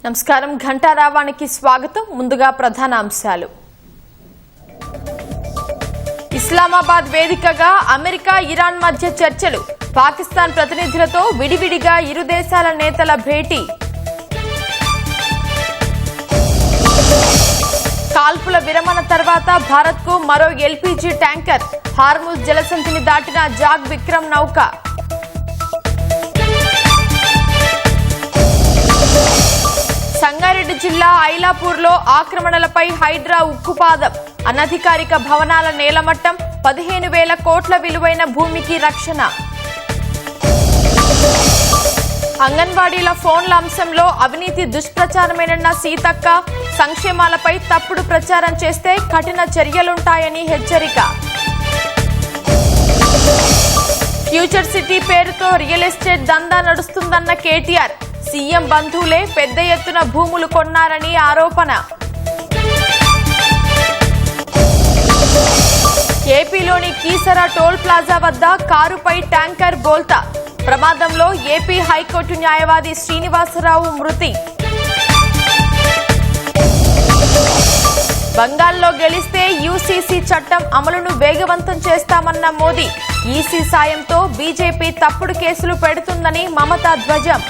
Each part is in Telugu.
నమస్కారం ఘంటారావానికి స్వాగతం. ముందుగా ప్రధాన అంశాలు. ఇస్లామాబాద్ వేదికగా అమెరికా ఇరాన్ మధ్య చర్చలు. పాకిస్తాన్ ప్రతినిధులతో విడివిడిగా ఇరు దేశాల నేతల భేటీ. కాల్పుల విరమణ తర్వాత భారత్కు మరో ఎల్పీజీ ట్యాంకర్. హార్ముజ్ జలసంధిని దాటిన జాగ్ విక్రమ్ నౌక. సంగారెడ్డి జిల్లా ఐలాపూర్లో ఆక్రమణలపై హైడ్రా ఉక్కుపాదం. అనధికారిక భవనాల నేలమట్టం. 15,000 కోట్ల విలువైన భూమికి రక్షణ. అంగన్వాడీల ఫోన్ల అంశంలో అవినీతి దుష్ప్రచారమేనన్న సీతక్క. సంక్షేమాలపై తప్పుడు ప్రచారం చేస్తే కఠిన చర్యలుంటాయని హెచ్చరిక. ఫ్యూచర్ సిటీ పేరుతో రియల్ ఎస్టేట్ దందా నడుస్తుందన్న కేటీఆర్. సీఎం బంధువులే పెద్ద ఎత్తున భూములు కొన్నారని ఆరోపణ. ఏపీలోని కీసర టోల్ ప్లాజా వద్ద కారుపై ట్యాంకర్ బోల్తా. ప్రమాదంలో ఏపీ హైకోర్టు న్యాయవాది శ్రీనివాసరావు మృతి. బంగాల్లో గెలిస్తే యూసీసీ చట్టం అమలును వేగవంతం చేస్తామన్న మోదీ. ఈసీ సాయంతో బీజేపీ తప్పుడు కేసులు పెడుతుందని మమతా ధ్వజం.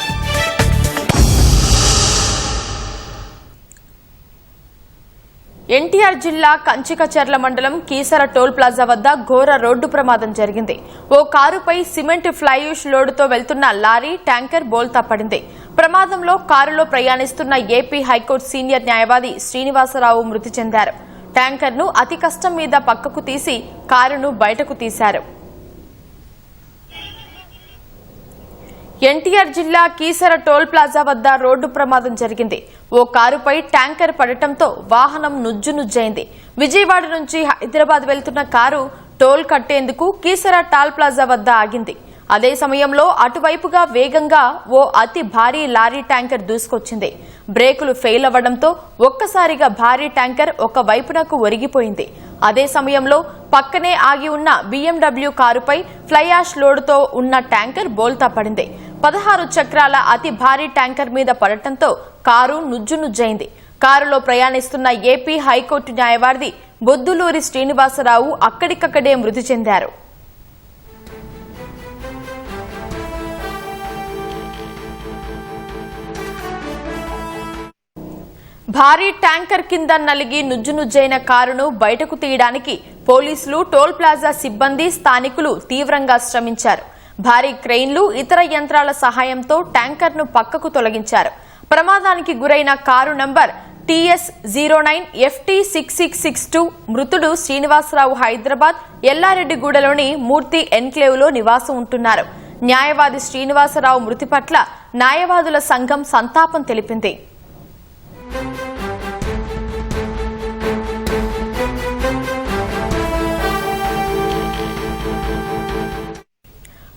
ఎన్టీఆర్ జిల్లా కంచికచర్ల మండలం కీసర టోల్ ప్లాజా వద్ద ఘోర రోడ్డు ప్రమాదం జరిగింది. ఓ కారుపై సిమెంట్ ఫ్లైయూష్ లోడుతో వెళ్తున్న లారీ ట్యాంకర్ బోల్తా పడింది. ప్రమాదంలో కారులో ప్రయాణిస్తున్న ఏపీ హైకోర్టు సీనియర్ న్యాయవాది శ్రీనివాసరావు మృతి చెందారు. ట్యాంకర్ను అతి కష్టం మీద పక్కకు తీసి కారును బయటకు తీశారు. ఎన్టీఆర్ జిల్లా కీసర టోల్ ప్లాజా వద్ద రోడ్డు ప్రమాదం జరిగింది. ఓ కారుపై ట్యాంకర్ పడటంతో వాహనం నుజ్జునుజ్జైంది. విజయవాడ నుంచి హైదరాబాద్ వెళ్తున్న కారు టోల్ కట్టేందుకు కీసర టోల్ ప్లాజా వద్ద ఆగింది. అదే సమయంలో అటువైపుగా వేగంగా ఓ అతి భారీ లారీ ట్యాంకర్ దూసుకొచ్చింది. బ్రేకులు ఫెయిల్ అవ్వడంతో ఒక్కసారిగా భారీ ట్యాంకర్ ఒక వైపునకు ఒరిగిపోయింది. అదే సమయంలో పక్కనే ఆగి ఉన్న BMW కారుపై ఫ్లై యాష్ లోడుతో ఉన్న ట్యాంకర్ బోల్తా పడింది. 16 చక్రాల అతి భారీ ట్యాంకర్ మీద పడటంతో కారు నుజ్జునుజ్జైంది. కారులో ప్రయాణిస్తున్న ఏపీ హైకోర్టు న్యాయవాది బొద్దులూరి శ్రీనివాసరావు అక్కడికక్కడే మృతి చెందారు. భారీ ట్యాంకర్ కింద నలిగి నుజ్జునుజ్జైన కారును బయటకు తీయడానికి పోలీసులు, టోల్ ప్లాజా సిబ్బంది, స్థానికులు తీవ్రంగా శ్రమించారు. భారీ క్రెయిన్లు, ఇతర యంత్రాల సహాయంతో ట్యాంకర్ను పక్కకు తొలగించారు. ప్రమాదానికి గురైన కారు నంబర్ TS09FT6662. మృతుడు శ్రీనివాసరావు హైదరాబాద్ ఎల్లారెడ్డిగూడలోని మూర్తి ఎన్క్లేవ్లో నివాసం ఉంటున్నారు. న్యాయవాది శ్రీనివాసరావు మృతి పట్ల న్యాయవాదుల సంఘం సంతాపం తెలిపింది.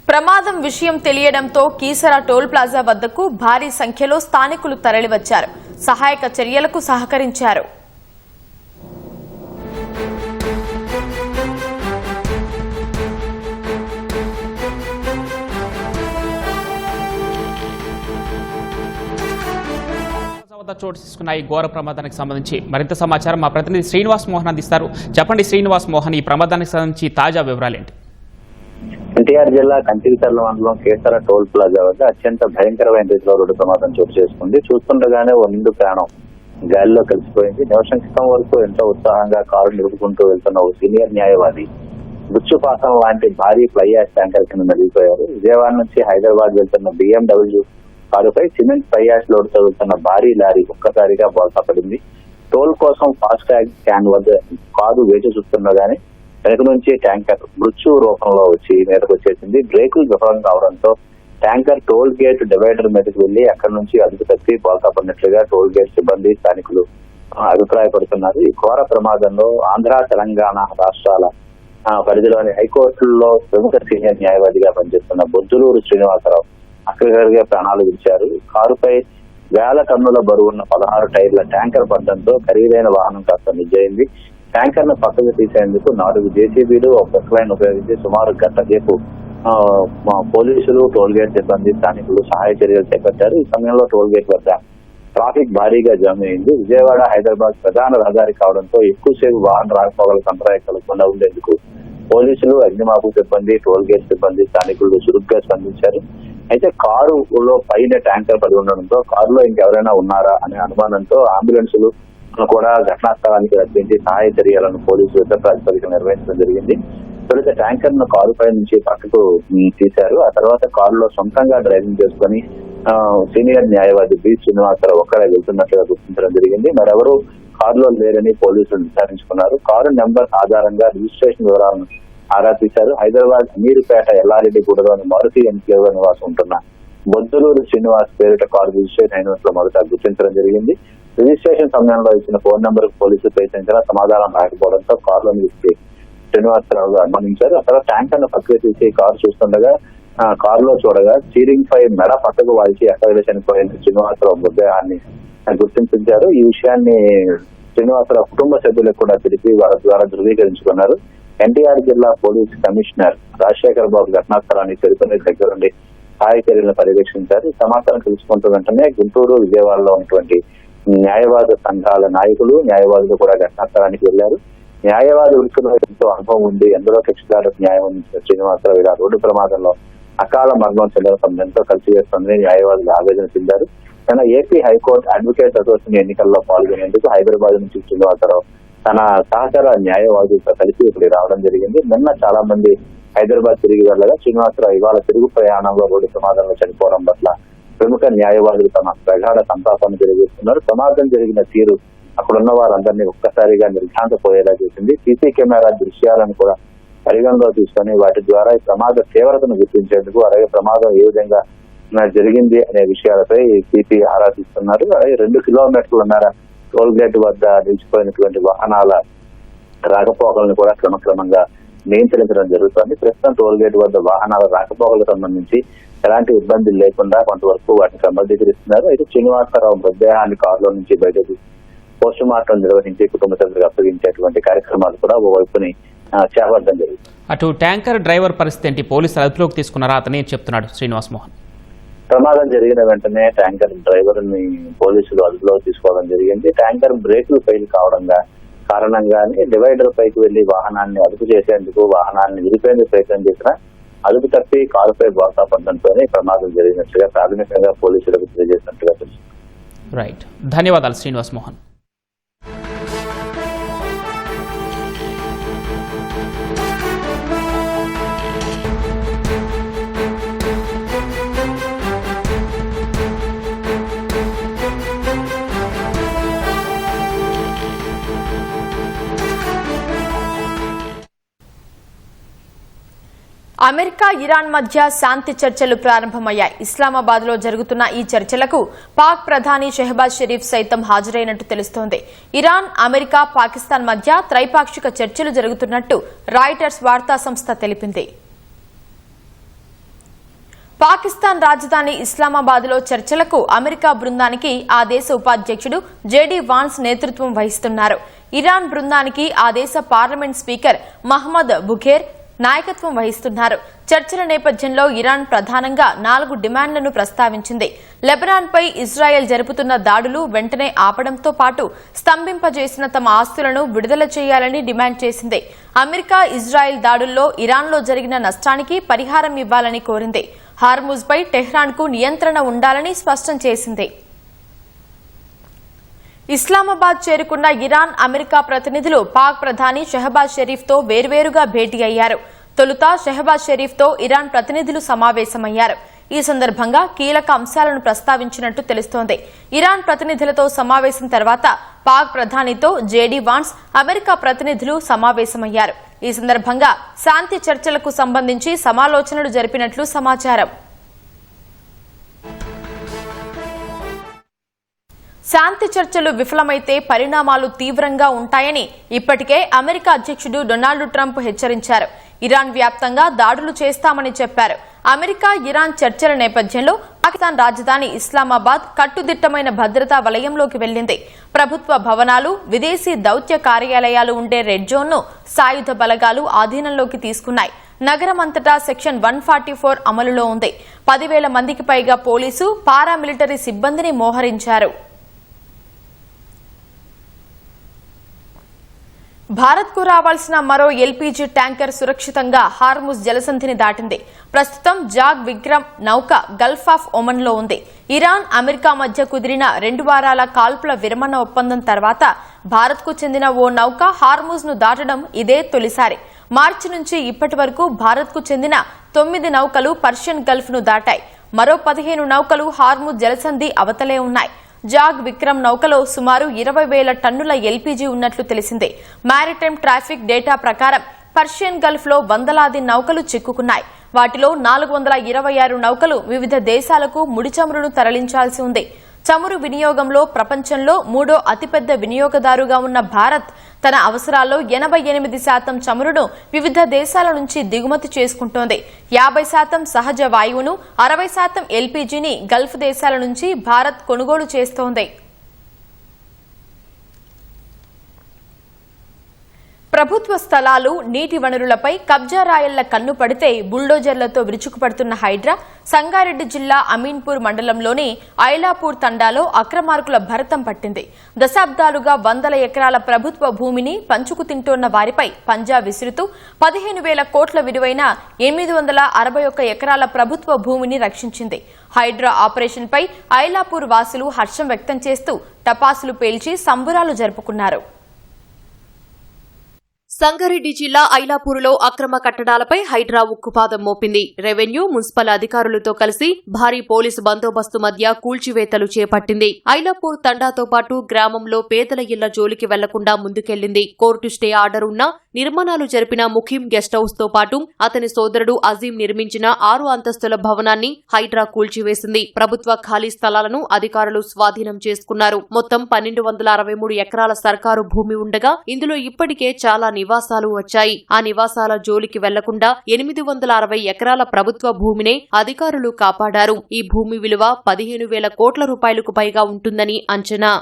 ప్రమాదం విషయం తెలియడంతో కీసర టోల్ ప్లాజా వద్దకు భారీ సంఖ్యలో స్థానికులు తరలివచ్చారు. సహాయక చర్యలకు సహకరించారు. చోటు తీసుకున్న ఈ ఘోర ప్రమాదానికి సంబంధించి మరింత సమాచారం మా ప్రతినిధి శ్రీనివాస్ మోహన్ అందిస్తారు. చెప్పండి శ్రీనివాస్ మోహన్, ఈ ప్రమాదానికి సంబంధించి తాజా వివరాలేంటి? ఎన్టీఆర్ జిల్లా కంచికచర్ల మండలం కేసర టోల్ ప్లాజా వద్ద అత్యంత భయంకరమైన రీతిలో రోడ్డు ప్రమాదం చోటు చేసుకుంది. చూస్తుండగానే ఓ నిండు ప్రాణం గాలిలో కలిసిపోయింది. నిమిషం క్రితం వరకు ఎంతో ఉత్సాహంగా కారు నిలుపుకుంటూ వెళ్తున్న ఓ సీనియర్ న్యాయవాది బుచ్చుపాసం లాంటి భారీ ఫ్లై యాష్ ట్యాంకర్ కింద నలిగిపోయారు. విజయవాడ నుంచి హైదరాబాద్ వెళ్తున్న BMW కారుపై సిమెంట్ ఫ్లై యాష్ లోడుతో వెళ్తున్న భారీ లారీ ఒక్కసారిగా బోల్తా పడింది. టోల్ కోసం ఫాస్ట్ ట్యాగ్ స్టాండ్ వద్ద కారు వేచి చూస్తుండగానే వెనక నుంచి ట్యాంకర్ మృత్యు రూపంలో వచ్చి మీదకు వచ్చేసింది. బ్రేకులు విఫలం కావడంతో ట్యాంకర్ టోల్ గేట్ డివైడర్ మీదకి వెళ్లి అక్కడి నుంచి అదుపు తప్పి బోల్తా పడినట్లుగా టోల్ గేట్ సిబ్బంది, స్థానికులు అభిప్రాయపడుతున్నారు. ఈ ఘోర ప్రమాదంలో ఆంధ్ర, తెలంగాణ రాష్ట్రాల పరిధిలోని హైకోర్టుల్లో ప్రముఖ సీనియర్ న్యాయవాదిగా పనిచేస్తున్న బొద్దులూరు శ్రీనివాసరావు అక్కడికక్కడిగా ప్రాణాలు విడిచారు. కారుపై 1000 టన్నుల బరువున్న 16 టైర్ల ట్యాంకర్ పడడంతో ఖరీదైన వాహనం కాస్త నిజ్జయింది. ట్యాంకర్ ను పక్కకు తీసేందుకు 4 JCBలు, ఒక ప్రొక్లైన్ ఉపయోగించి సుమారు గంట సేపు పోలీసులు, టోల్ గేట్ సిబ్బంది, స్థానికులు సహాయ చర్యలు చేపట్టారు. ఈ సమయంలో టోల్ గేట్ వద్ద ట్రాఫిక్ భారీగా జామ్ అయింది. విజయవాడ హైదరాబాద్ ప్రధాన రహదారి కావడంతో ఎక్కువసేపు వాహన రాకపోకలకు అంతరాయం కలగకుండా ఉండేందుకు పోలీసులు, అగ్నిమాపక సిబ్బంది, టోల్ గేట్ సిబ్బంది, స్థానికులు చురుగ్గా స్పందించారు. అయితే కారులో పైన ట్యాంకర్ పడి ఉండడంతో కారులో ఇంకెవరైనా ఉన్నారా అనే అనుమానంతో అంబులెన్సులు కూడా ఘటనా స్థలానికి రప్పించి సహాయ చర్యలను పోలీసులు యుద్ధ ప్రాతిపదికన నిర్వహించడం జరిగింది. తొలుత ట్యాంకర్ ను కారుపై నుంచి పక్కకు తీశారు. ఆ తర్వాత కారులో సొంతంగా డ్రైవింగ్ చేసుకుని సీనియర్ న్యాయవాది బి శ్రీనివాసరావు ఒక్కడే వెళ్తున్నట్లుగా గుర్తించడం జరిగింది. మరెవరూ కారులో లేరని పోలీసులు నిర్ధారించుకున్నారు. కారు నెంబర్ ఆధారంగా రిజిస్ట్రేషన్ వివరాలను ఆరా తీశారు. హైదరాబాద్ అమీర్పేట ఎల్లారెడ్డిగూడలోని మారుతి ఎన్క్లేవ్ నివాసం ఉంటున్న బొద్దులూరు శ్రీనివాస్ పేరిట కారు రిజిస్ట్రేషన్ అయినట్లు మొదట గుర్తించడం జరిగింది. రిజిస్ట్రేషన్ సమయంలో ఇచ్చిన ఫోన్ నెంబర్ పోలీసులు ప్రయత్నించినా సమాధానం రాకపోవడంతో కారులోని వ్యక్తి శ్రీనివాసరావు అనుమానించారు. అక్కడ ట్యాంకర్ ను పక్కకు తీసి కారు చూస్తుండగా కారులో చూడగా స్టీరింగ్ పై మెడ పక్కకు వాల్చి ఎక్కడ చనిపోయిన శ్రీనివాసరావు మృతదేహాన్ని గుర్తించారు. ఈ విషయాన్ని శ్రీనివాసరావు కుటుంబ సభ్యులకు కూడా తెలిపి వారి ద్వారా ధృవీకరించుకున్నారు. ఎన్టీఆర్ జిల్లా పోలీస్ కమిషనర్ రాజశేఖర్ బాబు ఘటనా స్థలానికి చేరుకునే దగ్గరుండి సహాయ చర్యలను పర్యవేక్షించారు. సమాచారం తెలుసుకుంటూ వెంటనే గుంటూరు, విజయవాడలో ఉన్నటువంటి న్యాయవాద సంఘాల నాయకులు, న్యాయవాదులు కూడా ఘటనా స్థలానికి వెళ్లారు. న్యాయవాది వృత్తిలో ఎంతో అనుభవం ఉంది, ఎందరో కక్షిదారులకు న్యాయం అందించిన శ్రీనివాసరావు ఇలా రోడ్డు ప్రమాదంలో అకాల మరణం చెందడం ఎంతో కలిసి చేస్తుందని న్యాయవాదులు ఆవేదన చెందారు. కానీ ఏపీ హైకోర్టు అడ్వకేట్ అసోసియేషన్ ఎన్నికల్లో పాల్గొనేందుకు హైదరాబాద్ నుంచి శ్రీనివాసరావు తన సహచర న్యాయవాదులతో కలిసి ఇక్కడికి రావడం జరిగింది. నిన్న చాలా మంది హైదరాబాద్ తిరిగి వెళ్ళగా శ్రీనివాసరావు ఇవాళ తిరుగు ప్రయాణంలో రోడ్డు ప్రమాదంలో చనిపోవడం పట్ల ప్రముఖ న్యాయవాదులు తమ ప్రగాఢ సంతాపాన్ని తెలియజేస్తున్నారు. ప్రమాదం జరిగిన తీరు అక్కడున్న వారందరినీ ఒక్కసారిగా నిర్ఘాంతపోయేలా చేసింది. సీసీ కెమెరా దృశ్యాలను కూడా పరిగణలో తీసుకొని వాటి ద్వారా ఈ ప్రమాద తీవ్రతను గుర్తించేందుకు, అలాగే ప్రమాదం ఏ విధంగా జరిగింది అనే విషయాలపై సిపి ఆరా తీస్తున్నారు. అలాగే 2 కిలోమీటర్లున్నర టోల్ గేట్ వద్ద నిలిచిపోయినటువంటి వాహనాల రాకపోకలను కూడా క్రమక్రమంగా నియంత్రించడం జరుగుతోంది. ప్రస్తుతం టోల్ గేట్ వద్ద వాహనాల రాకపోకలకు సంబంధించి ఎలాంటి ఇబ్బందులు లేకుండా కొంతవరకు వాటిని క్రమబద్ధీకరిస్తున్నారు. అయితే శ్రీనివాసరావు మృతదేహాన్ని కారులో నుంచి బయటకు పోస్ట్ మార్టం నిర్వహించి కుటుంబ సభ్యులకు అప్పగించేటువంటి కార్యక్రమాలు కూడా ఓవైపుని చేపట్టడం జరిగింది. అటు ట్యాంకర్ డ్రైవర్ పరిస్థితి ఏంటి? పోలీసులు అదుపులోకి తీసుకున్నారా? అతనే చెప్తున్నాడు శ్రీనివాస్ మోహన్. ప్రమాదం జరిగిన వెంటనే ట్యాంకర్ డ్రైవర్ ని పోలీసులు అదుపులోకి తీసుకోవడం జరిగింది. ట్యాంకర్ బ్రేకులు ఫెయిల్ కారణంగానే డివైడర్ పైకి వెళ్లి వాహనాన్ని అదుపు చేసేందుకు, వాహనాన్ని నిలిపేందుకు ప్రయత్నం చేసిన అదుపు తప్పి కారుపై బోల్తా పడడంతోనే ప్రమాదం జరిగినట్లుగా ప్రాథమికంగా పోలీసులకు తెలియజేసినట్టుగా తెలుసు. రైట్, ధన్యవాదాలు శ్రీనివాస్ మోహన్. అమెరికా, ఇరాన్ మధ్య శాంతి చర్చలు ప్రారంభమయ్యాయి. ఇస్లామాబాద్ లో జరుగుతున్న ఈ చర్చలకు పాక్ ప్రధాని షెహబాజ్ షరీఫ్ సైతం హాజరైనట్టు తెలుస్తోంది. ఇరాన్, అమెరికా, పాకిస్తాన్ మధ్య త్రైపాక్షిక చర్చలు జరుగుతున్నట్టు రాయిటర్స్ వార్తా సంస్థ తెలిపింది. పాకిస్తాన్ రాజధాని ఇస్లామాబాద్ లో చర్చలకు అమెరికా బృందానికి ఆ దేశ ఉపాధ్యక్షుడు జేడీ వాన్స్ నేతృత్వం వహిస్తున్నారు. ఇరాన్ బృందానికి ఆ దేశ పార్లమెంట్ స్పీకర్ మహ్మద్ బుఖేర్ నాయకత్వం వహిస్తున్నారు. చర్చల నేపథ్యంలో ఇరాన్ ప్రధానంగా 4 డిమాండ్లను ప్రస్తావించింది. లెబనాన్పై ఇజ్రాయెల్ జరుపుతున్న దాడులు వెంటనే ఆపడంతో పాటు స్తంభింపజేసిన తమ ఆస్తులను విడుదల చేయాలని డిమాండ్ చేసింది. అమెరికా, ఇజ్రాయెల్ దాడుల్లో ఇరాన్లో జరిగిన నష్టానికి పరిహారం ఇవ్వాలని కోరింది. హార్ముజ్పై టెహ్రాన్కు నియంత్రణ ఉండాలని స్పష్టం చేసింది. ఇస్లామాబాద్ చేరుకున్న ఇరాన్, అమెరికా ప్రతినిధులు పాక్ ప్రధాని షెహబాజ్ షరీఫ్ తో వేర్వేరుగా భేటీ అయ్యారు. తొలుత షెహబాజ్ షరీఫ్ తో ఇరాన్ ప్రతినిధులు సమావేశమయ్యారు. ఈ సందర్భంగా కీలక అంశాలను ప్రస్తావించినట్టు తెలుస్తోంది. ఇరాన్ ప్రతినిధులతో సమావేశం తర్వాత పాక్ ప్రధానితో జేడీ వాన్స్, అమెరికా ప్రతినిధులు సమావేశమయ్యారు. ఈ సందర్భంగా శాంతి చర్చలకు సంబంధించి సమాలోచనలు జరిపినట్లు సమాచారం. శాంతి చర్చలు విఫలమైతే పరిణామాలు తీవ్రంగా ఉంటాయని ఇప్పటికే అమెరికా అధ్యక్షుడు డొనాల్డ్ ట్రంప్ హెచ్చరించారు. ఇరాన్ వ్యాప్తంగా దాడులు చేస్తామని చెప్పారు. అమెరికా, ఇరాన్ చర్చల నేపథ్యంలో పాకిస్తాన్ రాజధాని ఇస్లామాబాద్ కట్టుదిట్టమైన భద్రతా వలయంలోకి వెళ్లింది. ప్రభుత్వ భవనాలు, విదేశీ దౌత్య కార్యాలయాలు ఉండే రెడ్ జోన్ను సాయుధ బలగాలు ఆధీనంలోకి తీసుకున్నాయి. నగరమంతటా సెక్షన్ 144 అమలులో ఉంది. 10,000 మందికి పైగా పోలీసు, పారామిలిటరీ సిబ్బందిని మోహరించారు. భారత్కు రావాల్సిన మరో ఎల్పీజీ ట్యాంకర్ సురక్షితంగా హార్ముజ్ జలసంధిని దాటింది. ప్రస్తుతం జాగ్ విక్రమ్ నౌక గల్ఫ్ ఆఫ్ ఒమన్లో ఉంది. ఇరాన్, అమెరికా మధ్య కుదిరిన 2 వారాల కాల్పుల విరమణ ఒప్పందం తర్వాత భారత్కు చెందిన ఓ నౌక హార్ముజ్ను దాటడం ఇదే తొలిసారి. మార్చి నుంచి ఇప్పటి వరకు భారత్కు చెందిన 9 నౌకలు పర్షియన్ గల్ఫ్ను దాటాయి. మరో 15 నౌకలు హార్ముజ్ జలసంధి అవతలే ఉన్నాయి. జాగ్ విక్రమ్ నౌకలో సుమారు 20,000 టన్నుల ఎల్పీజీ ఉన్నట్లు తెలిసింది. మారిటైమ్ ట్రాఫిక్ డేటా ప్రకారం పర్షియన్ గల్ఫ్ లో వందలాది నౌకలు చిక్కుకున్నాయి. వాటిలో 426 నౌకలు వివిధ దేశాలకు ముడి చమురును తరలించాల్సి ఉంది. చమురు వినియోగంలో ప్రపంచంలో 3వ అతిపెద్ద వినియోగదారుగా ఉన్న భారత్ తన అవసరాల్లో 88% చమురును వివిధ దేశాల నుంచి దిగుమతి చేసుకుంటోంది. 50% సహజ వాయువును, 60% ఎల్పీజీని గల్ఫ్ దేశాల నుంచి భారత్ కొనుగోలు చేస్తోంది. ప్రభుత్వ స్థలాలు, నీటి వనరులపై కబ్జా రాయళ్ల కన్ను పడితే బుల్డోజర్లతో విరుచుకుపడుతున్న హైడ్రా సంగారెడ్డి జిల్లా అమీన్పూర్ మండలంలోని ఐలాపూర్ తండాలో అక్రమార్కుల భరతం పట్టింది. దశాబ్దాలుగా వందల ఎకరాల ప్రభుత్వ భూమిని పంచుకు తింటోన్న వారిపై పంజా విసురుతూ 15,000 కోట్ల విలువైన 861 ఎకరాల ప్రభుత్వ భూమిని రక్షించింది. హైడ్రా ఆపరేషన్పై ఐలాపూర్ వాసులు హర్షం వ్యక్తం చేస్తూ టపాసులు పేల్చి సంబురాలు జరుపుకున్నారు. సంగారెడ్డి జిల్లా ఐలాపూర్లో అక్రమ కట్టడాలపై హైడ్రా ఉక్కుపాదం మోపింది. రెవెన్యూ, మున్సిపల్ అధికారులతో కలిసి భారీ పోలీసు బందోబస్తు మధ్య కూల్చివేతలు చేపట్టింది. ఐలాపూర్ తండాతో పాటు గ్రామంలో పేదల ఇళ్ల జోలికి వెళ్లకుండా ముందుకెళ్లింది. కోర్టు స్టే ఆర్డర్ ఉన్న నిర్మాణాలు జరిపిన ముఖీం గెస్ట్ హౌస్ తో పాటు అతని సోదరుడు అజీం నిర్మించిన 6 అంతస్తుల భవనాన్ని హైడ్రా కూల్చివేసింది. ప్రభుత్వ ఖాళీ స్థలాలను అధికారులు స్వాధీనం చేసుకున్నారు. మొత్తం 1263 ఎకరాల సర్కారు భూమి ఉండగా ఇందులో ఇప్పటికే చాలా నివాసాలు వచ్చాయి. ఆ నివాసాల జోలికి వెళ్లకుండా 860 ఎకరాల ప్రభుత్వ భూమినే అధికారులు కాపాడారు. ఈ భూమి విలువ 15,000 కోట్ల రూపాయలకు పైగా ఉంటుందని అంచనా.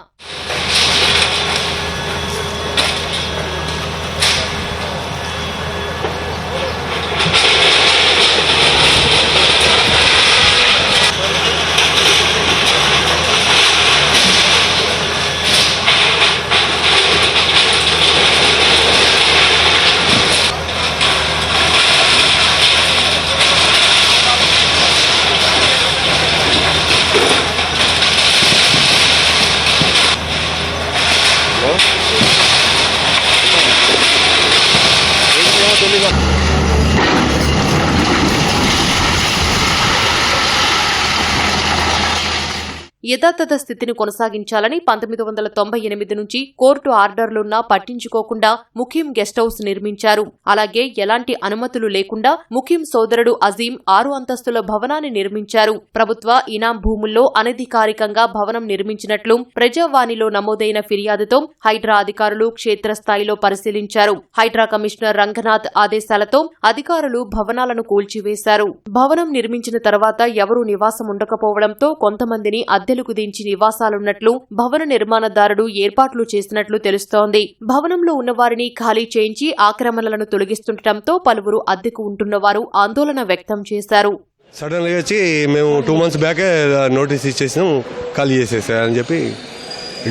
యథాతథ స్థితిని కొనసాగించాలని 1998 నుంచి కోర్టు ఆర్డర్లున్నా పట్టించుకోకుండా ముఖీం గెస్ట్ హౌస్ నిర్మించారు. అలాగే ఎలాంటి అనుమతులు లేకుండా ముఖీం సోదరుడు అజీం 6 అంతస్తుల భవనాన్ని నిర్మించారు. ప్రభుత్వ ఇనాం భూముల్లో అనధికారికంగా భవనం నిర్మించినట్లు ప్రజావాణిలో నమోదైన ఫిర్యాదుతో హైడ్రా అధికారులు క్షేత్రస్థాయిలో పరిశీలించారు. హైడ్రా కమిషనర్ రంగనాథ్ ఆదేశాలతో అధికారులు భవనాలను కూల్చివేశారు. భవనం నిర్మించిన తర్వాత ఎవరూ నివాసం ఉండకపోవడంతో కొంతమందిని అద్దెలకు దించి నివాసాలున్నట్లు భవన నిర్మాణదారుడు ఏర్పాట్లు చేసినట్లు తెలుస్తోంది. భవనంలో ఉన్నవారిని ఖాళీ చేయించి ఆక్రమణలను తొలగిస్తుండటంతో పలువురు అద్దెకు ఉంటున్నవారు ఆందోళన వ్యక్తం చేశారు. సడన్ గా వచ్చి మేము 2 months బ్యాకే నోటీస్ ఇచ్చేసినాం, ఖాళీ చేసేసారని చెప్పి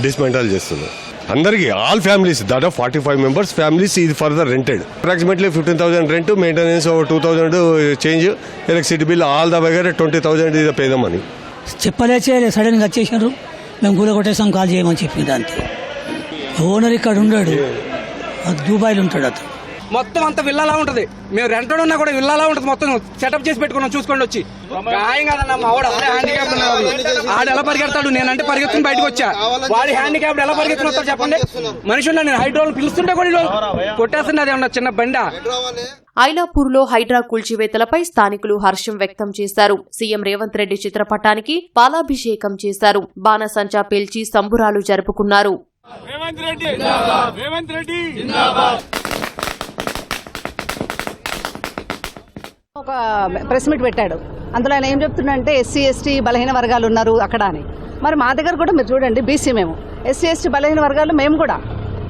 డిస్మెంటల్ చేస్తున్నాం. అందరికి ఆల్ ఫ్యామిలీస్ దాదాపు 45 members ఫ్యామిలీస్ ఇది further rented. Approximately 15,000 rent, maintenance 2,000 change, electricity bill all the వగైరా 20,000 ఇది పే ద మనీ. చెప్పలేచేయలే, సడన్ గా వచ్చేసారు. మేము కూల కొట్టేసాం, కాల్ చేయమని చెప్పింది అంతే. ఓనర్ ఇక్కడ ఉన్నాడు, దుబాయ్లో ఉంటాడు. అతను మొత్తం అంత విల్లాలా ఉంటది. మేము రెంటెడ్ ఉన్నా కూడా విల్లాలా ఉంటది. మొత్తం సెటప్ చేసి పెట్టుకున్నాం, చూసుకోండి వచ్చి. గాయం కదన్నా మా వాడు అప్పుడే హ్యాండిక్యాప్ ఆడు ఎలా పరిగెడతాడు, నేనంటే పరిగెత్తుని బయటకు వచ్చా. వాడి హ్యాండిక్యాప్ ఎలా పరిగెత్తుని వస్తాడు చెప్పండి. మనుషులు నేను హైడ్రోలు పిలుస్తుంటే కూడా కొట్టేస్తుంది. అదే ఉన్న చిన్న బండ. ఐలాపూర్లో హైడ్రా కూల్చివేతలపై స్థానికులు హర్షం వ్యక్తం చేశారు. సీఎం రేవంత్ రెడ్డి చిత్రపటానికి పాలాభిషేకం చేశారు. బాణసంచా పేల్చి సంబురాలు జరుపుకున్నారు. ఒక ప్రెస్ మీట్ పెట్టాడు. అందులో ఆయన ఏం చెప్తున్నాడంటే ఎస్సీ ఎస్టీ బలహీన వర్గాలు ఉన్నారు అక్కడ అని. మరి మా దగ్గర కూడా మీరు చూడండి, బీసీ మేము, ఎస్సీ ఎస్టీ బలహీన వర్గాలు మేము కూడా.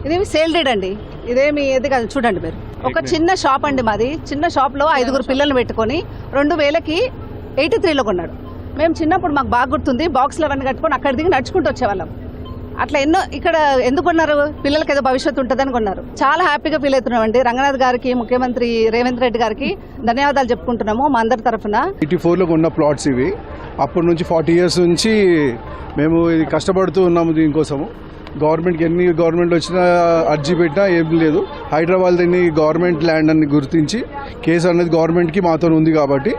ఇదేమి సేల్ డీడ్ అండి, ఇదేమి ఏది కాదు. చూడండి మీరు, ఒక చిన్న షాప్ అండి మాది. చిన్న షాప్లో 5 పిల్లల్ని పెట్టుకొని 2,000కి 83లో కొన్నాడు. మేము చిన్నప్పుడు మాకు బాగా గుర్తుంది, బాక్స్లు అవన్నీ కట్టుకొని అక్కడ దిగి నడుచుకుంటూ వచ్చేవాళ్ళం. అట్లా ఎన్నో ఇక్కడ ఎందుకు కొన్నారు, పిల్లలకి ఏదో భవిష్యత్తు ఉంటుందని కొన్నారు. చాలా హ్యాపీగా ఫీల్ అవుతున్నామండి. రంగనాథ్ గారికి, ముఖ్యమంత్రి రేవంత్ రెడ్డి గారికి ధన్యవాదాలు చెప్పుకుంటున్నాము మా అందరి తరఫున. 84లో ఉన్న ప్లాట్స్ ఇవి. అప్పటి నుంచి 40 years నుంచి మేము ఇది కష్టపడుతూ ఉన్నాము దీనికోసము. గవర్నమెంట్కి ఎన్ని గవర్నమెంట్ వచ్చినా అర్జీ పెట్టినా ఏం లేదు. హైదరాబాద్ దీన్ని గవర్నమెంట్ ల్యాండ్ అని గుర్తించి కేసు అనేది గవర్నమెంట్కి మాతో ఉంది కాబట్టి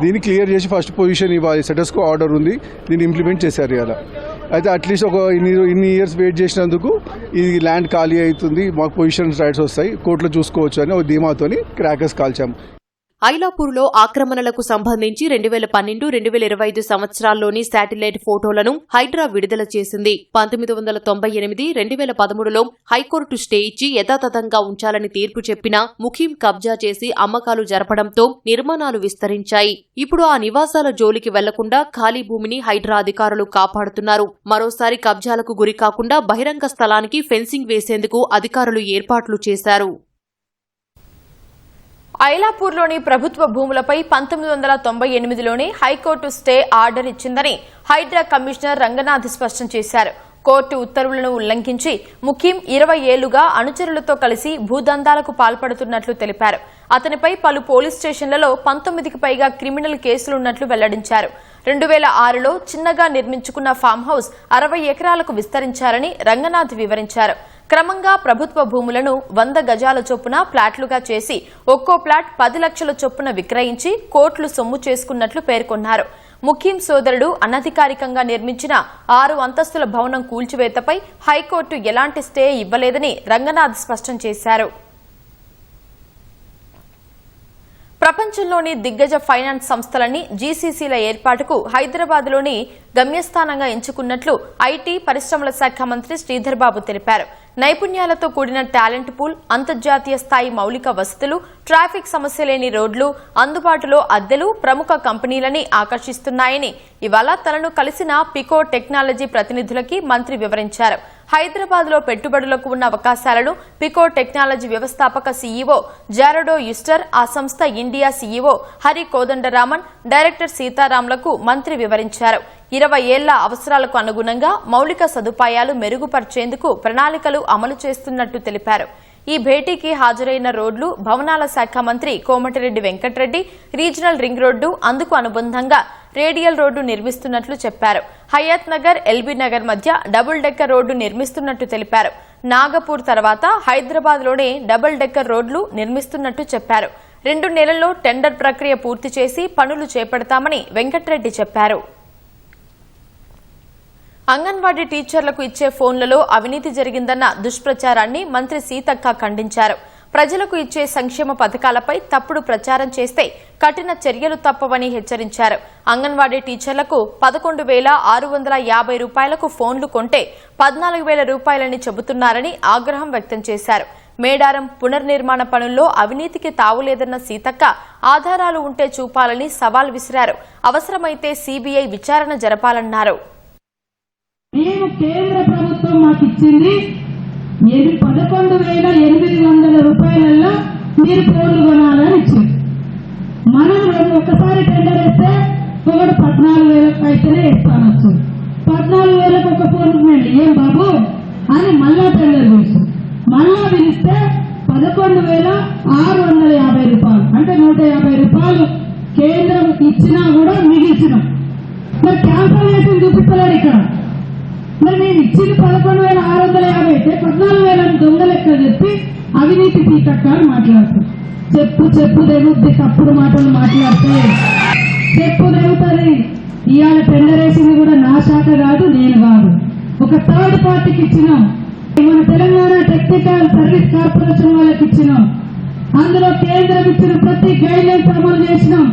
దీన్ని క్లియర్ చేసి ఫస్ట్ పొజిషన్ ఇవ్వాలి. సెటస్కో ఆర్డర్ ఉంది, దీన్ని ఇంప్లిమెంట్ చేశారు ఇలా. అయితే అట్లీస్ట్ ఒక ఇన్ని ఇయర్స్ వెయిట్ చేసినందుకు ఈ ల్యాండ్ ఖాళీ అవుతుంది, మాకు పొజిషన్ రైట్స్ వస్తాయి, కోర్టులో చూసుకోవచ్చు అని ఒక ధీమాతోని క్రాకర్స్ కాల్చాము. ఐలాపూర్లో ఆక్రమణలకు సంబంధించి 2012-2025 సంవత్సరాల్లోని శాటిలైట్ ఫోటోలను హైడ్రా విడుదల చేసింది. 1998-2013లో హైకోర్టు స్టే ఇచ్చి యథాతథంగా ఉంచాలని తీర్పు చెప్పినా ముఖీం కబ్జా చేసి అమ్మకాలు జరపడంతో నిర్మాణాలు విస్తరించాయి. ఇప్పుడు ఆ నివాసాల జోలికి వెళ్లకుండా ఖాళీ భూమిని హైడ్రా అధికారులు కాపాడుతున్నారు. మరోసారి కబ్జాలకు గురి కాకుండా బహిరంగ స్థలానికి ఫెన్సింగ్ వేసేందుకు అధికారులు ఏర్పాట్లు చేశారు. ఐలాపూర్లోని ప్రభుత్వ భూములపై 1998లోనే హైకోర్టు స్టే ఆర్డర్ ఇచ్చిందని హైడ్రా కమిషనర్ రంగనాథ్ స్పష్టం చేశారు. కోర్టు ఉత్తర్వులను ఉల్లంఘించి ముఖీం 20 ఏళ్లుగా అనుచరులతో కలిసి భూదందాలకు పాల్పడుతున్నట్లు తెలిపారు. అతనిపై పలు పోలీస్ స్టేషన్లలో 19కి పైగా క్రిమినల్ కేసులున్నట్లు వెల్లడించారు. 2006లో చిన్నగా నిర్మించుకున్న ఫామ్ హౌస్ 60 ఎకరాలకు విస్తరించారని రంగనాథ్ వివరించారు. క్రమంగా ప్రభుత్వ భూములను 100 గజాల చొప్పున ప్లాట్లుగా చేసి ఒక్కో ప్లాట్ 10 లక్షల చొప్పున విక్రయించి కోట్లు సొమ్ము చేసుకున్నట్లు పేర్కొన్నారు. ముఖీం సోదరుడు అనధికారికంగా నిర్మించిన 6 అంతస్తుల భవనం కూల్చివేతపై హైకోర్టు ఎలాంటి స్టే ఇవ్వలేదని రంగనాథ్ స్పష్టం చేశారు. ప్రపంచంలోని దిగ్గజ ఫైనాన్స్ సంస్థలన్నీ జీసీసీల ఏర్పాటుకు హైదరాబాద్లోని గమ్యస్థానంగా ఎంచుకున్నట్లు ఐటీ పరిశ్రమల శాఖ మంత్రి శ్రీధర్ బాబు తెలిపారు. నైపుణ్యాలతో కూడిన టాలెంట్ పూల్, అంతర్జాతీయ స్థాయి మౌలిక వసతులు, ట్రాఫిక్ సమస్య లేని రోడ్లు, అందుబాటులో అద్దెలు ప్రముఖ కంపెనీలని ఆకర్షిస్తున్నాయని ఇవాళ తనను కలిసిన పికో టెక్నాలజీ ప్రతినిధులకి మంత్రి వివరించారు. హైదరాబాద్ లో పెట్టుబడులకు ఉన్న అవకాశాలను పికో టెక్నాలజీ వ్యవస్థాపక సీఈఓ జారడో యుస్టర్, ఆ సంస్థ India CEO Hari Kodandaraman, director సీతారాంలకు మంత్రి వివరించారు. 20 ఏళ్ల అవసరాలకు అనుగుణంగా మౌలిక సదుపాయాలు మెరుగుపర్చేందుకు ప్రణాళికలు అమలు చేస్తున్నట్టు తెలిపారు. ఈ భేటీకి హాజరైన రోడ్లు, భవనాల శాఖ మంత్రి Komatireddy Venkatreddy regional ring road, అందుకు అనుబంధంగా రేడియల్ రోడ్డు నిర్మిస్తున్నట్లు చెప్పారు. హయత్ నగర్, ఎల్బీ నగర్ మధ్య డబుల్ డెక్కర్ రోడ్డు నిర్మిస్తున్నట్టు తెలిపారు. నాగపూర్ తర్వాత హైదరాబాద్లోనే డబుల్ డెక్కర్ రోడ్లు నిర్మిస్తున్నట్టు చెప్పారు. 2 నెలల్లో టెండర్ ప్రక్రియ పూర్తి చేసి పనులు చేపడతామని వెంకటరెడ్డి చెప్పారు. అంగన్వాడీ టీచర్లకు ఇచ్చే ఫోన్లలో అవినీతి జరిగిందన్న దుష్ప్రచారాన్ని మంత్రి సీతక్క ఖండించారు. ప్రజలకు ఇచ్చే సంక్షేమ పథకాలపై తప్పుడు ప్రచారం చేస్తే కఠిన చర్యలు తప్పవని హెచ్చరించారు. అంగన్వాడీ టీచర్లకు 11,650 రూపాయలకు ఫోన్లు కొంటే 14,000 రూపాయలని చెబుతున్నారని ఆగ్రహం వ్యక్తం చేశారు. మేడారం పునర్నిర్మాణ పనుల్లో అవినీతికి తావులేదన్న సీతక్క ఆధారాలు ఉంటే చూపాలని సవాల్ విసిరారు. అవసరమైతే సీబీఐ విచారణ జరపాలన్నారు. మేము కేంద్ర ప్రభుత్వం మాకు ఇచ్చింది 11,800 రూపాయలలో మీరు ఫోన్లు కొనాలని ఇచ్చింది. మనం ఒకసారి టెండర్ వేస్తే ఒకటి 14,000 అయితేనే వేస్తానొచ్చు. 14,000 ఒక ఫోన్ మేండి ఏం బాబు అని మళ్ళా టెండర్ వేసి మళ్ళా పిలిస్తే 11,650 రూపాయలు, అంటే 150 రూపాయలు కేంద్రం ఇచ్చినా కూడా మిగిల్చినాం. మరి క్యాన్సలేషన్ చూపిస్తలేరు ఇక్కడ. మరి నేను ఇచ్చింది 11,650 అయితే 14,000 దొంగ లెక్క చెప్పి అవినీతి సీతక్క అని మాట్లాడుతుంది. చెప్పు తెగుద్ది, తప్పుడు మాటలు మాట్లాడితే చెప్పు తెగుతుంది. ఇవాళ టెండర్ వేసింది కూడా నా శాఖ కాదు, నేను కాదు, ఒక థర్డ్ పార్టీకి ఇచ్చినాం. మన తెలంగాణ టెక్నికల్ సర్వీస్ కార్పొరేషన్ వాళ్ళకి ఇచ్చినాం. అందులో కేంద్రం ఇచ్చిన ప్రతి గైడ్ లైన్స్ అమలు చేసినాం.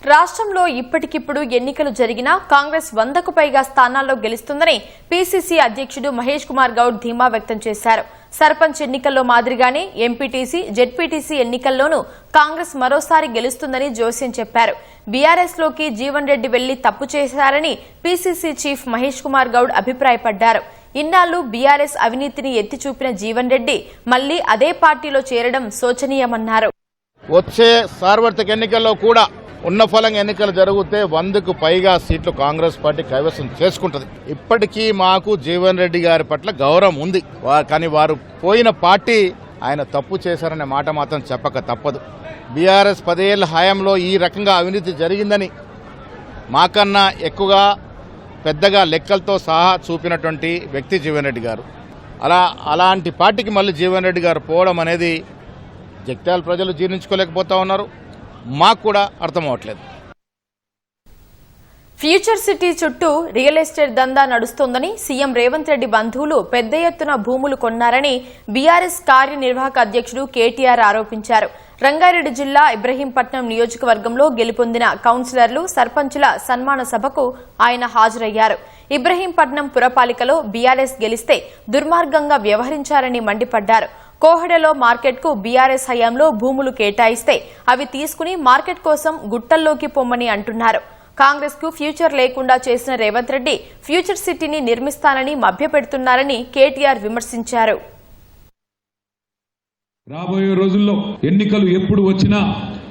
రాష్ట్రంలో ఇప్పటికిప్పుడు ఎన్నికలు జరిగినా కాంగ్రెస్ 100కు పైగా స్థానాల్లో గెలుస్తుందని పీసీసీ అధ్యక్షుడు మహేష్ కుమార్ గౌడ్ ధీమా వ్యక్తం చేశారు. సర్పంచ్ ఎన్నికల్లో మాదిరిగానే ఎంపీటీసీ, జెడ్పీటీసీ ఎన్నికల్లోనూ కాంగ్రెస్ మరోసారి గెలుస్తుందని జోస్యం చెప్పారు. బీఆర్ఎస్ లోకి జీవన్ రెడ్డి వెళ్లి తప్పు చేశారని పీసీసీ చీఫ్ మహేష్ కుమార్ గౌడ్ అభిప్రాయపడ్డారు. ఇన్నాళ్లు బీఆర్ఎస్ అవినీతిని ఎత్తి చూపిన జీవన్ రెడ్డి మళ్లీ అదే పార్టీలో చేరడం శోచనీయమన్నారు. వచ్చే సార్వత్రిక ఎన్నికల్లో కూడా ఉన్న ఫలంగా ఎన్నికలు జరిగితే 100కు పైగా సీట్లు కాంగ్రెస్ పార్టీ కైవసం చేసుకుంటుంది. ఇప్పటికీ మాకు జీవన్ రెడ్డి గారి పట్ల గౌరవం ఉంది. కానీ వారు పోయిన పార్టీ ఆయన తప్పు చేశారనే మాట మాత్రం చెప్పక తప్పదు. బీఆర్ఎస్ 10 ఏళ్ల హయాంలో ఈ రకంగా అవినీతి జరిగిందని మాకన్నా ఎక్కువగా పెద్దగా లెక్కలతో సహా చూపినటువంటి వ్యక్తి జీవన్ రెడ్డి గారు. అలాంటి పార్టీకి మళ్ళీ జీవన్ రెడ్డి గారు పోవడం అనేది జగిత్యాల ప్రజలు జీర్ణించుకోలేకపోతా ఉన్నారు. మాకు కూడా అర్థం అవ్వట్లేదు. ఫ్యూచర్ సిటీ చుట్టూ రియల్ ఎస్టేట్ దందా నడుస్తోందని సీఎం రేవంత్ రెడ్డి బంధువులు పెద్ద ఎత్తున భూములు కొన్నారని బీఆర్ఎస్ కార్యనిర్వాహక అధ్యక్షుడు కేటీఆర్ ఆరోపించారు. రంగారెడ్డి జిల్లా ఇబ్రహీంపట్నం నియోజకవర్గంలో గెలుపొందిన కౌన్సిలర్లు, సర్పంచుల సన్మాన సభకు ఆయన హాజరయ్యారు. ఇబ్రహీంపట్నం పురపాలికలో బీఆర్ఎస్ గెలిస్తే దుర్మార్గంగా వ్యవహరించారని మండిపడ్డారు. కోహెడలో మార్కెట్కు బీఆర్ఎస్ హయాంలో భూములు కేటాయిస్తే అవి తీసుకుని మార్కెట్ కోసం గుట్టల్లోకి పొమ్మని అంటున్నారు. కాంగ్రెస్ కు ఫ్యూచర్ లేకుండా చేసిన రేవంత్ రెడ్డి ఫ్యూచర్ సిటీని నిర్మిస్తానని మభ్యపెడుతున్నారని కేటీఆర్ విమర్శించారు. రాబోయే రోజుల్లో ఎన్నికలు ఎప్పుడు వచ్చినా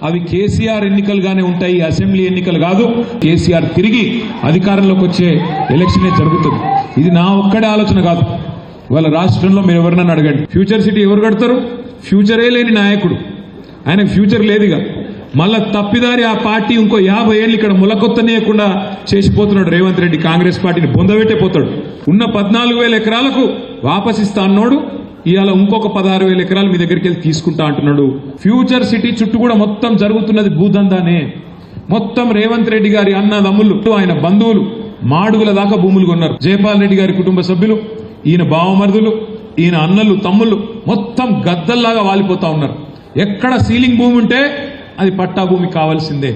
అవి కేసీఆర్ ఎన్నికలుగానే ఉంటాయి, అసెంబ్లీ ఎన్నికలు కాదు. కేసీఆర్ తిరిగి అధికారంలోకి వచ్చే ఎలక్షనే జరుగుతుంది. ఇది నా ఒక్కడే ఆలోచన కాదు. వాళ్ళ రాష్ట్రంలో మీరు ఎవరినన్నా అడగండి, ఫ్యూచర్ సిటీ ఎవరు కడతారు? ఫ్యూచరే లేని నాయకుడు, ఆయనకు ఫ్యూచర్ లేదుగా. మళ్ళా తప్పిదారి ఆ పార్టీ ఇంకో 50 ఏళ్ళు ఇక్కడ ములకొత్తనేయకుండా చేసిపోతున్నాడు రేవంత్ రెడ్డి. కాంగ్రెస్ పార్టీని బొందబెట్టే పోతాడు. ఉన్న 14,000 ఎకరాలకు వాపసిస్తా అన్నాడు, ఇవాళ ఇంకొక 16,000 ఎకరాలు మీ దగ్గరికి వెళ్ళి తీసుకుంటా అంటున్నాడు. ఫ్యూచర్ సిటీ చుట్టూ కూడా మొత్తం జరుగుతున్నది భూదందానే. మొత్తం రేవంత్ రెడ్డి గారి అన్నదమ్ములు, ఆయన బంధువులు మాడుగుల దాకా భూములు కొన్నారు. జయపాల్ రెడ్డి గారి కుటుంబ సభ్యులు, ఈయన బావమరుదులు, ఈయన అన్నలు, తమ్ముళ్ళు మొత్తం గద్దల్లాగా వాలిపోతా ఉన్నారు. ఎక్కడ సీలింగ్ భూమి ఉంటే అది పట్టా భూమి కావాల్సిందే.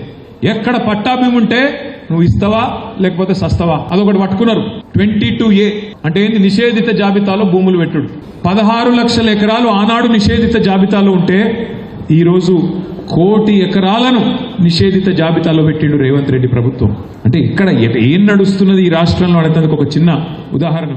ఎక్కడ పట్టా భూమి ఉంటే నువ్వు ఇస్తావా లేకపోతే సస్తావా, అదొకటి పట్టుకున్నారు. 22A అంటే ఏంటి? నిషేధిత జాబితాలో భూములు పెట్టుడు. 16 లక్షల ఎకరాలు ఆనాడు నిషేధిత జాబితాలో ఉంటే ఈరోజు 1 కోటి ఎకరాలను నిషేధిత జాబితాలో పెట్టిండు రేవంత్ రెడ్డి ప్రభుత్వం. అంటే ఇక్కడ ఏం నడుస్తున్నది ఈ రాష్ట్రంలో అనేందుకు ఒక చిన్న ఉదాహరణ.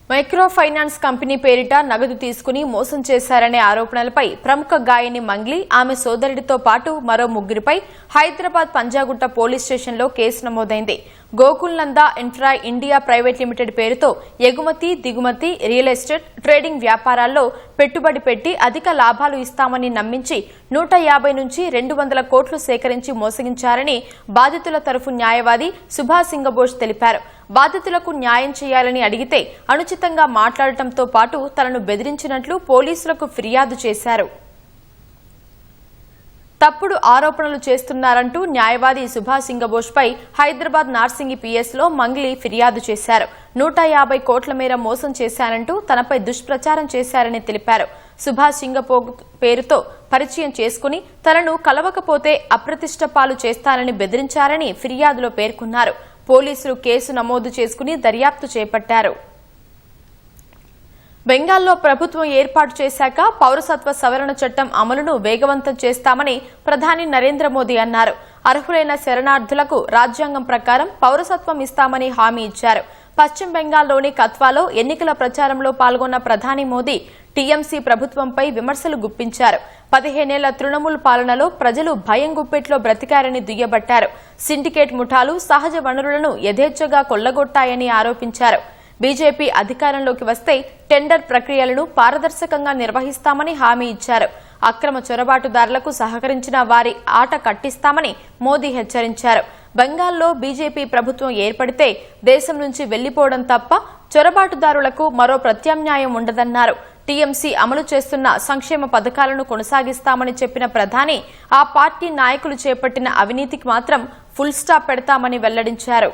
మైక్రో ఫైనాన్స్ కంపెనీ పేరిట నగదు తీసుకుని మోసం చేశారనే ఆరోపణలపై ప్రముఖ గాయని మంగ్లీ, ఆమె సోదరుడితో పాటు మరో 3 హైదరాబాద్ పంజాగుట్ట పోలీస్ స్టేషన్లో కేసు నమోదైంది. Gokul Nanda infra India private limited పేరుతో ఎగుమతి, దిగుమతి, రియల్ ఎస్టేట్, ట్రేడింగ్ వ్యాపారాల్లో పెట్టుబడి పెట్టి అధిక లాభాలు ఇస్తామని నమ్మించి 150 నుంచి 200 కోట్లు సేకరించి మోసగించారని బాధితుల తరఫు న్యాయవాది సుభాష్ సింగబోష్ తెలిపారు. బాధితులకు న్యాయం చేయాలని అడిగితే అనుచితంగా మాట్లాడటంతో పాటు తనను బెదిరించినట్లు పోలీసులకు ఫిర్యాదు చేశారు. తప్పుడు ఆరోపణలు చేస్తున్నారంటూ న్యాయవాది సుభాష్ సింగబోష్ పై హైదరాబాద్ నార్సింగి పిఎస్లో మంగ్లీ ఫిర్యాదు చేశారు. 150 కోట్ల మేర మోసం చేశానంటూ తనపై దుష్ప్రచారం చేశారని తెలిపారు. సుభాష్ సింగబోష్ పేరుతో పరిచయం చేసుకుని తనను కలవకపోతే అప్రతిష్ట పాలు చేస్తానని బెదిరించారని ఫిర్యాదులో పేర్కొన్నారు. పోలీసులు కేసు నమోదు చేసుకుని దర్యాప్తు చేపట్టారు. బెంగాల్లో ప్రభుత్వం ఏర్పాటు చేశాక పౌరసత్వ సవరణ చట్టం అమలును వేగవంతం చేస్తామని ప్రధాని నరేంద్ర మోదీ అన్నారు. అర్హులైన శరణార్థులకు రాజ్యాంగం ప్రకారం పౌరసత్వం ఇస్తామని హామీ ఇచ్చారు. పశ్చిమ బెంగాల్లోని కత్వాలో ఎన్నికల ప్రచారంలో పాల్గొన్న ప్రధాని మోదీ టీఎంసీ ప్రభుత్వంపై విమర్శలు గుప్పించారు. 15 ఏళ్ల తృణమూల్ పాలనలో ప్రజలు భయం గుప్పెట్లో బ్రతికారని దుయ్యబట్టారు. సిండికేట్ ముఠాలు సహజ వనరులను యథేచ్ఛగా కొల్లగొట్టాయని ఆరోపించారు. బీజేపీ అధికారంలోకి వస్తే టెండర్ ప్రక్రియలను పారదర్శకంగా నిర్వహిస్తామని హామీ ఇచ్చారు. అక్రమ చొరబాటుదారులకు సహకరించిన వారి ఆట కట్టిస్తామని మోదీ హెచ్చరించారు. బెంగాల్లో బీజేపీ ప్రభుత్వం ఏర్పడితే దేశం నుంచి వెళ్లిపోవడం తప్ప చొరబాటుదారులకు మరో ప్రత్యామ్నాయం ఉండదన్నారు. టీఎంసీ అమలు చేస్తున్న సంక్షేమ పథకాలను కొనసాగిస్తామని చెప్పిన ప్రధాని ఆ పార్టీ నాయకులు చేపట్టిన అవినీతికి మాత్రం ఫుల్ స్టాప్ పెడతామని వెల్లడించారు.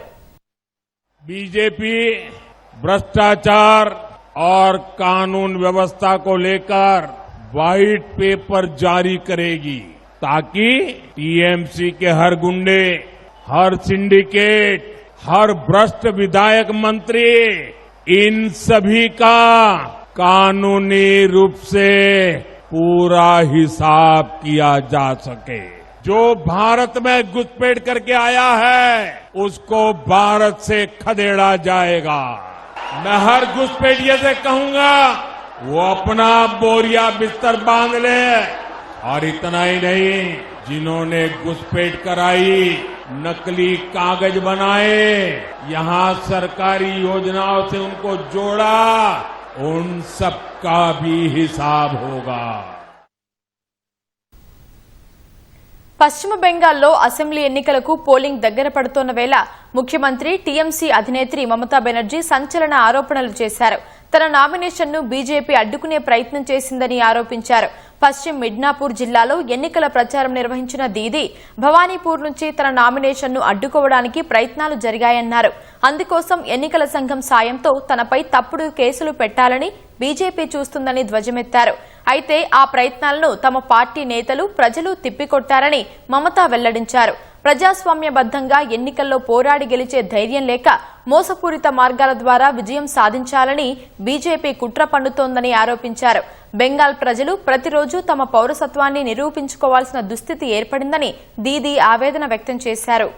बीजेपी भ्रष्टाचार और कानून व्यवस्था को लेकर व्हाइट पेपर जारी करेगी ताकि टीएमसी के हर गुंडे, हर सिंडिकेट, हर भ्रष्ट विधायक मंत्री, इन सभी का कानूनी रूप से पूरा हिसाब किया जा सके. जो भारत में घुसपैठ करके आया है उसको भारत से खदेड़ा जाएगा. मैं हर घुसपैठिए से कहूंगा वो अपना बोरिया बिस्तर बांध ले. और इतना ही नहीं, जिन्होंने घुसपैठ कराई, नकली कागज बनाए, यहां सरकारी योजनाओं से उनको जोड़ा, उन सब का भी हिसाब होगा। పశ్చిమ బెంగాల్లో అసెంబ్లీ ఎన్నికలకు పోలింగ్ దగ్గర పడుతోన్న వేళ ముఖ్యమంత్రి టీఎంసీ అధినేత్రి మమతా బెనర్జీ సంచలన ఆరోపణలు చేశారు. తన నామినేషన్ను బీజేపీ అడ్డుకునే ప్రయత్నం చేసిందని ఆరోపించారు. పశ్చిమ మిడ్నాపూర్ జిల్లాలో ఎన్నికల ప్రచారం నిర్వహించిన దీదీ భవానీపూర్ నుంచి తన నామినేషన్ను అడ్డుకోవడానికి ప్రయత్నాలు జరిగాయన్నారు. అందుకోసం ఎన్నికల సంఘం సాయంతో తనపై తప్పుడు కేసులు పెట్టాలని బీజేపీ చూస్తుందని ధ్వజమెత్తారు. అయితే ఆ ప్రయత్నాలను తమ పార్టీ నేతలు, ప్రజలు తిప్పికొట్టారని మమతా వెల్లడించారు. ప్రజాస్వామ్యబద్దంగా ఎన్నికల్లో పోరాడి గెలిచే ధైర్యం లేక మోసపూరిత మార్గాల ద్వారా విజయం సాధించాలని బీజేపీ కుట్ర పన్నుతోందని ఆరోపించారు. బెంగాల్ ప్రజలు ప్రతిరోజు తమ పౌరసత్వాన్ని నిరూపించుకోవాల్సిన దుస్థితి ఏర్పడిందని దీదీ ఆవేదన వ్యక్తం చేశారు.